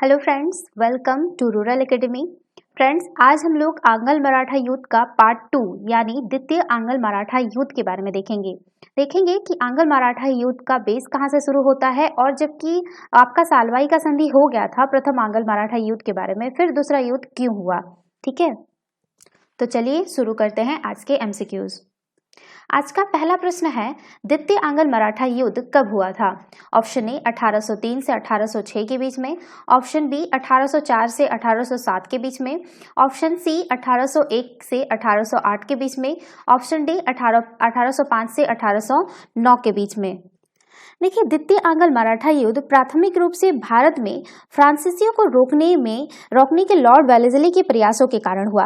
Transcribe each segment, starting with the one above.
Hello friends, welcome to rural academy. Friends, आज हम लोग आंगल मराठा युद्ध का पार्ट 2 यानी द्वितीय आंगल मराठा युद्ध के बारे में देखेंगे कि आंगल मराठा युद्ध का बेस कहां से शुरू होता है, और जबकि आपका सालवाई का संधि हो गया था प्रथम आंगल मराठा युद्ध के बारे में, फिर दूसरा युद्ध क्यों हुआ। ठीक है, तो चलिए शुरू करते हैं आज के एमसीक्यूज। आज का पहला प्रश्न है, द्वितीय आंगल मराठा युद्ध कब हुआ था। ऑप्शन ए 1803 से 1806 के बीच में, ऑप्शन बी 1804 से 1807 के बीच में, ऑप्शन सी 1801 से 1808 के बीच में, ऑप्शन डी 1805 से 1809 के बीच में। देखिए, द्वितीय आंगल मराठा युद्ध प्राथमिक रूप से भारत में फ्रांसीसियों को रोकने के लॉर्ड वेलेस्ली के प्रयासों के कारण हुआ।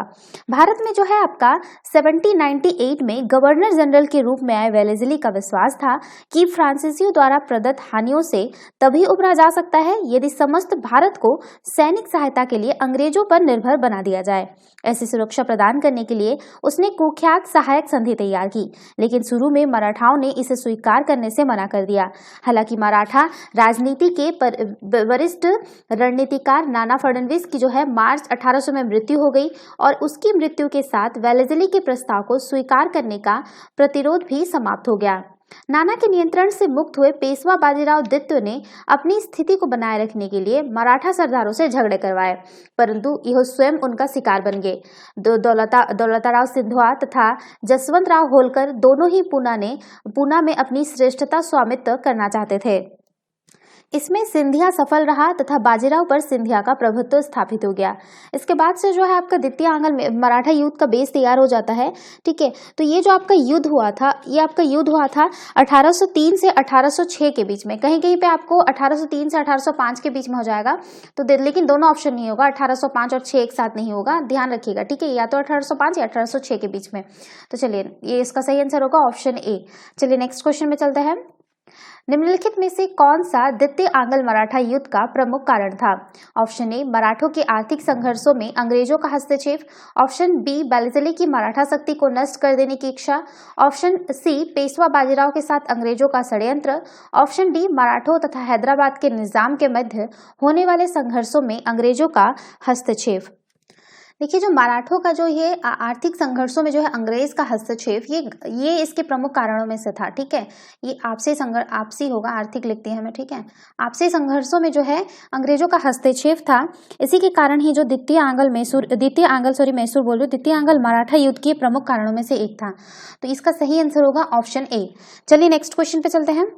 भारत में जो है आपका 1798 में गवर्नर जनरल के रूप में आए वेलेस्ली का विश्वास था कि फ्रांसीसियों द्वारा प्रदत्त हानियों से तभी उबरा जा सकता है यदि समस्त भारत को सैनिक सहायता के लिए अंग्रेजों पर निर्भर बना दिया जाए। ऐसी सुरक्षा प्रदान करने के लिए उसने कुख्यात सहायक संधि तैयार की, लेकिन शुरू में मराठाओं ने इसे स्वीकार करने से मना कर दिया। हालांकि मराठा राजनीति के वरिष्ठ रणनीतिकार नाना फडणवीस की जो है मार्च 1800 में मृत्यु हो गई, और उसकी मृत्यु के साथ वेलेस्ली के प्रस्ताव को स्वीकार करने का प्रतिरोध भी समाप्त हो गया। नाना के नियंत्रण से मुक्त हुए पेशवा बाजीराव द्वितीय ने अपनी स्थिति को बनाए रखने के लिए मराठा सरदारों से झगड़े करवाए, परंतु यह स्वयं उनका शिकार बन गए। दौलताराव सिंधवा तथा जसवंत राव होलकर दोनों ही पूना में अपनी श्रेष्ठता स्वामित्व करना चाहते थे। इसमें सिंधिया सफल रहा तथा बाजीराव पर सिंधिया का प्रभुत्व स्थापित हो गया। इसके बाद से जो है आपका द्वितीय आंगल मराठा युद्ध का बेस तैयार हो जाता है। ठीक है, तो ये जो आपका युद्ध हुआ था, ये आपका युद्ध हुआ था 1803 से 1806 के बीच में। कहीं कहीं पे आपको 1803 से 1805 के बीच में हो जाएगा, तो लेकिन दोनों ऑप्शन नहीं होगा, 1805 और 6 एक साथ नहीं होगा, ध्यान रखिएगा। ठीक है, या तो 1805 या 1806 के बीच में। तो चलिए, ये इसका सही आंसर होगा ऑप्शन ए। चलिए नेक्स्ट क्वेश्चन में चलते हैं। निम्नलिखित में से कौन सा द्वितीय आंगल मराठा युद्ध का प्रमुख कारण था। ऑप्शन ए मराठों के आर्थिक संघर्षों में अंग्रेजों का हस्तक्षेप, ऑप्शन बी वेलेस्ली की मराठा शक्ति को नष्ट कर देने की इच्छा, ऑप्शन सी पेशवा बाजीराव के साथ अंग्रेजों का षड्यंत्र, ऑप्शन डी मराठों तथा हैदराबाद के निजाम के मध्य होने वाले संघर्षों में अंग्रेजों का हस्तक्षेप। देखिए, जो मराठों का जो ये आर्थिक संघर्षों में जो है अंग्रेज का हस्तक्षेप, ये इसके प्रमुख कारणों में से था। ठीक है, ये आपसी होगा, आर्थिक लिखते हैं हमें। ठीक है, आपसी संघर्षों में जो है अंग्रेजों का हस्तक्षेप था। इसी के कारण ही जो द्वितीय आंगल मराठा युद्ध के प्रमुख कारणों में से एक था। तो इसका सही आंसर होगा ऑप्शन ए। चलिए नेक्स्ट क्वेश्चन पे चलते हैं।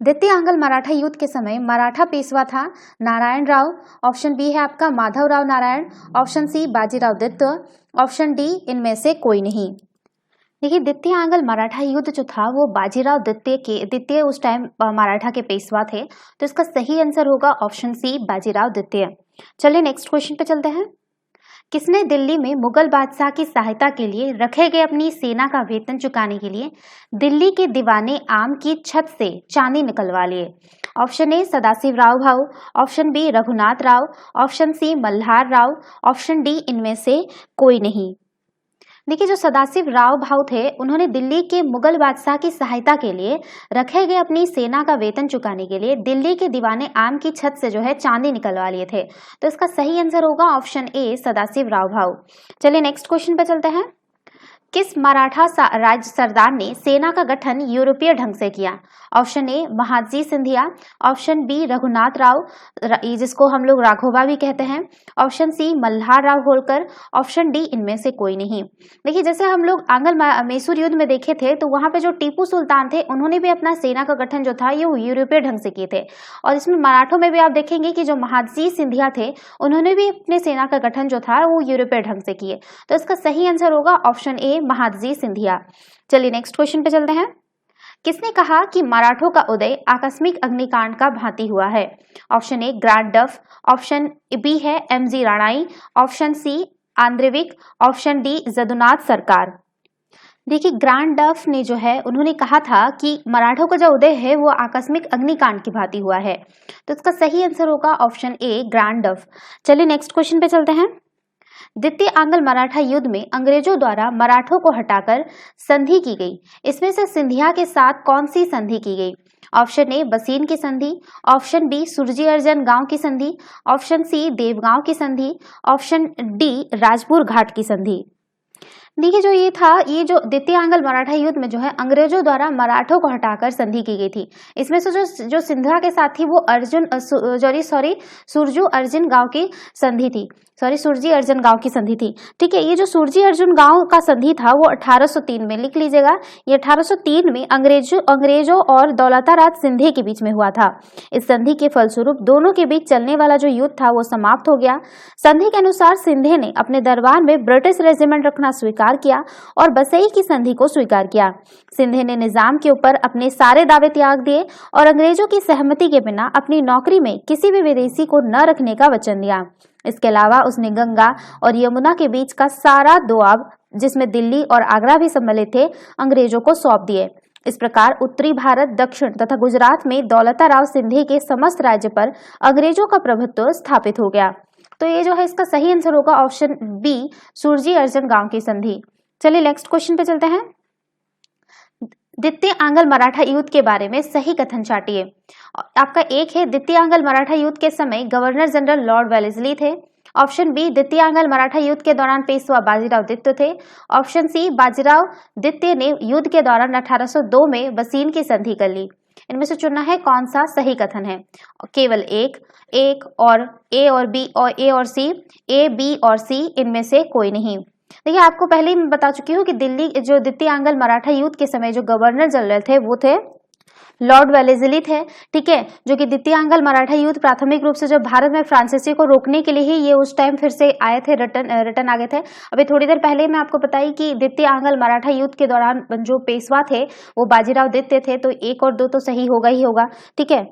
द्वितीय आंगल मराठा युद्ध के समय मराठा पेशवा था नारायण राव, ऑप्शन बी है आपका माधव राव नारायण, ऑप्शन सी बाजीराव द्वितीय, ऑप्शन डी इनमें से कोई नहीं। देखिए, द्वितीय आंगल मराठा युद्ध जो था वो बाजीराव द्वितीय उस टाइम मराठा के पेशवा थे, तो इसका सही आंसर होगा ऑप्शन सी बाजीराव द्वितीय। चलिए नेक्स्ट क्वेश्चन पे चलते हैं। किसने दिल्ली में मुगल बादशाह की सहायता के लिए रखे गए अपनी सेना का वेतन चुकाने के लिए दिल्ली के दीवाने आम की छत से चांदी निकलवा लिए। Option A Sadashiv Rao Bhau, option B Raghunath Rao, option C Malhar Rao, option D इनमें से कोई नहीं। देखिए, जो सदाशिव राव भाऊ थे, उन्होंने दिल्ली के मुगल बादशाह की सहायता के लिए रखे गए अपनी सेना का वेतन चुकाने के लिए दिल्ली के दीवाने आम की छत से जो है चांदी निकलवा लिए थे। तो इसका सही आंसर होगा ऑप्शन ए सदाशिव राव भाऊ। चलिए नेक्स्ट क्वेश्चन पे चलते हैं। किस मराठा राज सरदार ने सेना का गठन यूरोपीय ढंग से किया। Option A Mahadji Scindia, option B Raghunath Rao, जिसको हम लोग राघोबा भी कहते हैं, option C Malhar Rao Holkar, option D इनमें से कोई नहीं। देखिए, जैसे हम लोग आंगल मैसूर युद्ध में देखे थे, तो वहां पे जो टीपू सुल्तान थे, उन्होंने भी अपना सेना का गठन जो था ये यूरोपीय ढंग से किए थे। और इसमें मराठों में भी आप देखेंगे कि जो महादजी सिंधिया थे, उन्होंने भी अपने सेना का गठन जो था वो यूरोपीय ढंग से किए। तो इसका सही आंसर होगा ऑप्शन ए महादजी सिंधिया। चलिए नेक्स्ट क्वेश्चन पे चलते हैं। किसने कहा कि मराठों का उदय आकस्मिक अग्निकांड का भांति हुआ है। Option A Grant Duff, option B है एमजी राणाई, ऑप्शन सी आंद्रेविक, ऑप्शन डी जदुनाथ सरकार। देखिए, ग्रांड डफ ने जो है उन्होंने कहा था कि मराठों का जो उदय है वो आकस्मिक अग्निकांड की भांति हुआ है। तो इसका सही आंसर होगा ऑप्शन ए ग्रांड डफ। चलिए नेक्स्ट क्वेश्चन पे चलते हैं। द्वितीय आंगल मराठा युद्ध में अंग्रेजों द्वारा मराठों को हटाकर संधि की गई। इसमें से सिंधिया के साथ कौन सी संधि की गई। ऑप्शन ए बसीन की संधि, ऑप्शन बी सुरजी अर्जन गांव की संधि, ऑप्शन सी देवगांव की संधि, ऑप्शन डी राजपुर घाट की संधि। देखिए जो ये था, ये जो द्वितीय आंग्ल मराठा युद्ध में जो है अंग्रेजों द्वारा मराठों को हटाकर संधि की गई थी। इसमें से जो सिंधिया के साथ थी वो सुरजू अर्जुन गांव की संधि थी, सुरजी अर्जुन गांव की संधि थी। ठीक है, ये जो सुरजी अर्जुन गांव का संधि था वो 1803 में, लिख लीजिएगा, ये 1803 में अंग्रेजों और दौलता राज सिंधे के बीच में हुआ था। इस संधि के फलस्वरूप दोनों के बीच चलने वाला जो युद्ध था वो समाप्त हो गया। संधि के अनुसार सिंधे ने अपने दरबार में ब्रिटिश रेजिमेंट रखना स्वीकार किया और बसई की संधि को स्वीकार किया। सिंधे ने निजाम के ऊपर अपने सारे दावे त्याग दिए और अंग्रेजों की सहमति के बिना अपनी नौकरी में किसी भी विदेशी को न रखने का वचन दिया। इसके अलावा उसने गंगा और यमुना के बीच का सारा दोआब, जिसमें दिल्ली और आगरा भी सम्मिलित थे, अंग्रेजों को सौंप दिए। इस प्रकार उत्तरी भारत, दक्षिण तथा गुजरात में दौलता राव सिंधे के समस्त राज्य पर अंग्रेजों का प्रभुत्व स्थापित हो गया। तो ये जो है इसका सही आंसर होगा ऑप्शन बी, सुरजी अर्जन गांव की संधि। चलिए नेक्स्ट क्वेश्चन पे चलते हैं। द्वितीय आंग्ल मराठा युद्ध के बारे में सही कथन चाटिए। आपका एक है, द्वितीय आंग्ल मराठा युद्ध के समय गवर्नर जनरल लॉर्ड वेलेस्ली थे। ऑप्शन बी, द्वितीय आंग्ल मराठा युद्ध के दौरान पेशवा बाजीराव द्वितीय थे। ऑप्शन सी, बाजीराव द्वितीय ने युद्ध के दौरान 1802 में बसीन की संधि कर ली। इनमें से चुनना है कौन सा सही कथन है। केवल एक और ए और बी और ए और सी, ए बी और सी, इनमें से कोई नहीं। देखिए आपको पहले ही मैं बता चुकी हूँ कि दिल्ली जो द्वितीय आंग्ल मराठा युद्ध के समय जो गवर्नर जनरल थे वो थे लॉर्ड वेलेस्ली थे। ठीक है, जो कि द्वितीय आंग्ल मराठा युद्ध प्राथमिक रूप से जो भारत में फ्रांसीसी को रोकने के लिए ही ये उस टाइम फिर से आए थे, रिटर्न आ गए थे। अभी थोड़ी देर पहले मैं आपको बताई कि द्वितीय आंग्ल मराठा युद्ध के दौरान जो पेशवा थे वो बाजीराव द्वितीय थे, तो एक और दो तो सही होगा ही होगा। ठीक है,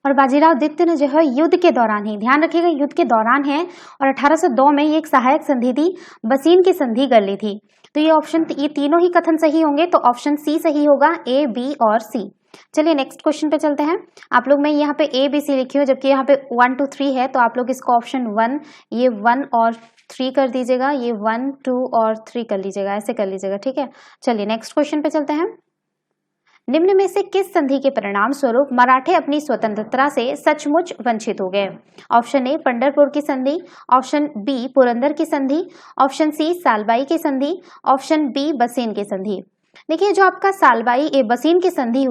और बाजीराव द्वितीय ने जो है युद्ध के दौरान ही, ध्यान रखिएगा युद्ध के दौरान है, और 1802 में ये एक सहायक संधि थी, बसीन की संधि कर ली थी। तो ये तीनों ही कथन सही होंगे, तो ऑप्शन सी सही होगा, ए बी और सी। चलिए नेक्स्ट क्वेश्चन पे चलते हैं। आप लोग, मैं यहाँ पे ए बी सी लिखी हूँ, जबकि यहाँ पे 1 2 3 है, तो आप लोग इसको ऑप्शन 1, ये 1 और 3 कर दीजिएगा, ये 1 2 और 3 कर लीजिएगा, ऐसे कर लीजिएगा। ठीक है, चलिए नेक्स्ट क्वेश्चन पे चलते हैं। निम्न में से किस संधि के परिणाम स्वरूप मराठे अपनी स्वतंत्रता से सचमुच वंचित हो गए। ऑप्शन ए पंढरपुर की संधि, ऑप्शन बी पुरंदर की संधि, ऑप्शन सी सालबाई की संधि, ऑप्शन बी बसीन की संधि। देखिए जो आपका बसीन की संधि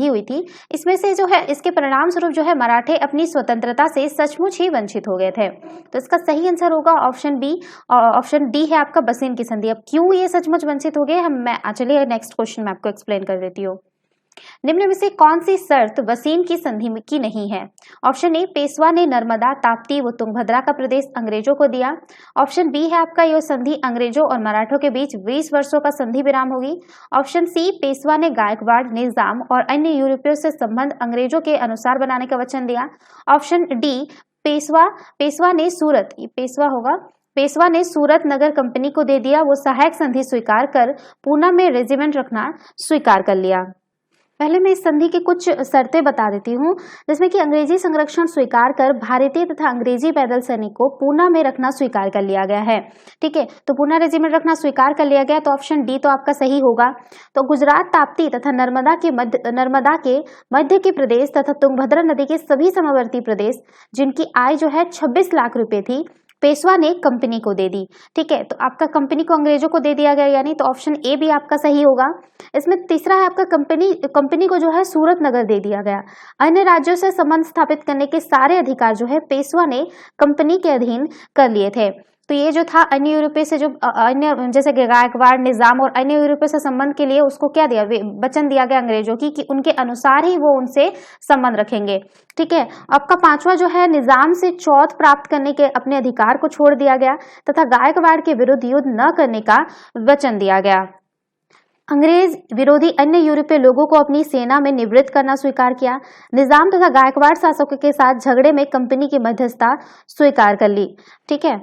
हुई थी, इसमें से जो है इसके परिणाम स्वरूप जो है मराठे अपनी स्वतंत्रता से सचमुच ही वंचित हो गए थे। तो इसका सही आंसर होगा ऑप्शन बी, ऑप्शन डी है आपका बसीन की संधि। अब क्यों ये सचमुच वंचित हो गए, चलिए नेक्स्ट क्वेश्चन में आपको एक्सप्लेन कर देती हूँ। निम्न में से कौन सी शर्त बसीन की संधि की नहीं है। ऑप्शन ए पेशवा ने नर्मदा, ताप्ती व तुंगभद्रा का प्रदेश अंग्रेजों को दिया। ऑप्शन बी है आपका यह संधि अंग्रेजों और मराठों के बीच 20 वर्षों का संधि विराम होगी। ऑप्शन सी पेशवा ने गायकवाड़, निजाम और अन्य यूरोपियों से संबंध अंग्रेजों के अनुसार बनाने का वचन दिया। ऑप्शन डी पेशवा ने सूरत नगर कंपनी को दे दिया, वो सहायक संधि स्वीकार कर पूना में रेजिमेंट रखना स्वीकार कर लिया। पहले मैं इस संधि की कुछ शर्तें बता देती हूँ, जिसमें कि अंग्रेजी संरक्षण स्वीकार कर भारतीय तथा अंग्रेजी पैदल सैनिक को पूना में रखना स्वीकार कर लिया गया है। ठीक है, तो पूना रेजिमेंट रखना स्वीकार कर लिया गया, तो ऑप्शन डी तो आपका सही होगा। तो गुजरात, ताप्ती तथा नर्मदा के मध्य के प्रदेश तथा तुंगभद्रा नदी के सभी समवर्ती प्रदेश, जिनकी आय जो है 26 लाख रुपए थी, पेशवा ने कंपनी को दे दी। ठीक है, तो आपका कंपनी को अंग्रेजों को दे दिया गया, यानी तो ऑप्शन ए भी आपका सही होगा। इसमें तीसरा है आपका कंपनी को जो है सूरत नगर दे दिया गया। अन्य राज्यों से संबंध स्थापित करने के सारे अधिकार जो है पेशवा ने कंपनी के अधीन कर लिए थे। तो ये जो था अन्य यूरोपीय से जो अन्य जैसे गायकवाड़, निजाम और अन्य यूरोपीय से संबंध के लिए उसको क्या दिया, वचन दिया गया अंग्रेजों की कि उनके अनुसार ही वो उनसे संबंध रखेंगे। ठीक है, आपका पांचवा जो है निजाम से चौथ प्राप्त करने के अपने अधिकार को छोड़ दिया गया तथा गायकवाड़ के विरुद्ध युद्ध न करने का वचन दिया गया। अंग्रेज विरोधी अन्य यूरोपीय लोगों को अपनी सेना में निवृत्त करना स्वीकार किया। निजाम तथा गायकवाड़ शासकों के साथ झगड़े में कंपनी की मध्यस्थता स्वीकार कर ली। ठीक है,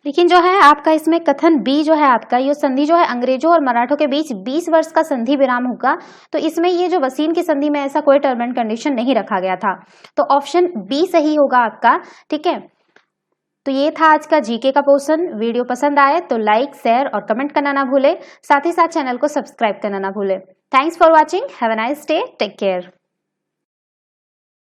लेकिन जो है आपका इसमें कथन बी जो है आपका, ये संधि जो है अंग्रेजों और मराठों के बीच 20 वर्ष का संधि विराम होगा, तो इसमें ये जो वसीन की संधि में ऐसा कोई टर्म एंड कंडीशन नहीं रखा गया था, तो ऑप्शन बी सही होगा आपका। ठीक है, तो ये था आज का जीके का पोर्शन। वीडियो पसंद आए तो लाइक, शेयर और कमेंट करना ना भूले, साथ ही साथ चैनल को सब्सक्राइब करना ना भूले। Thanks for watching, have a nice day, take care.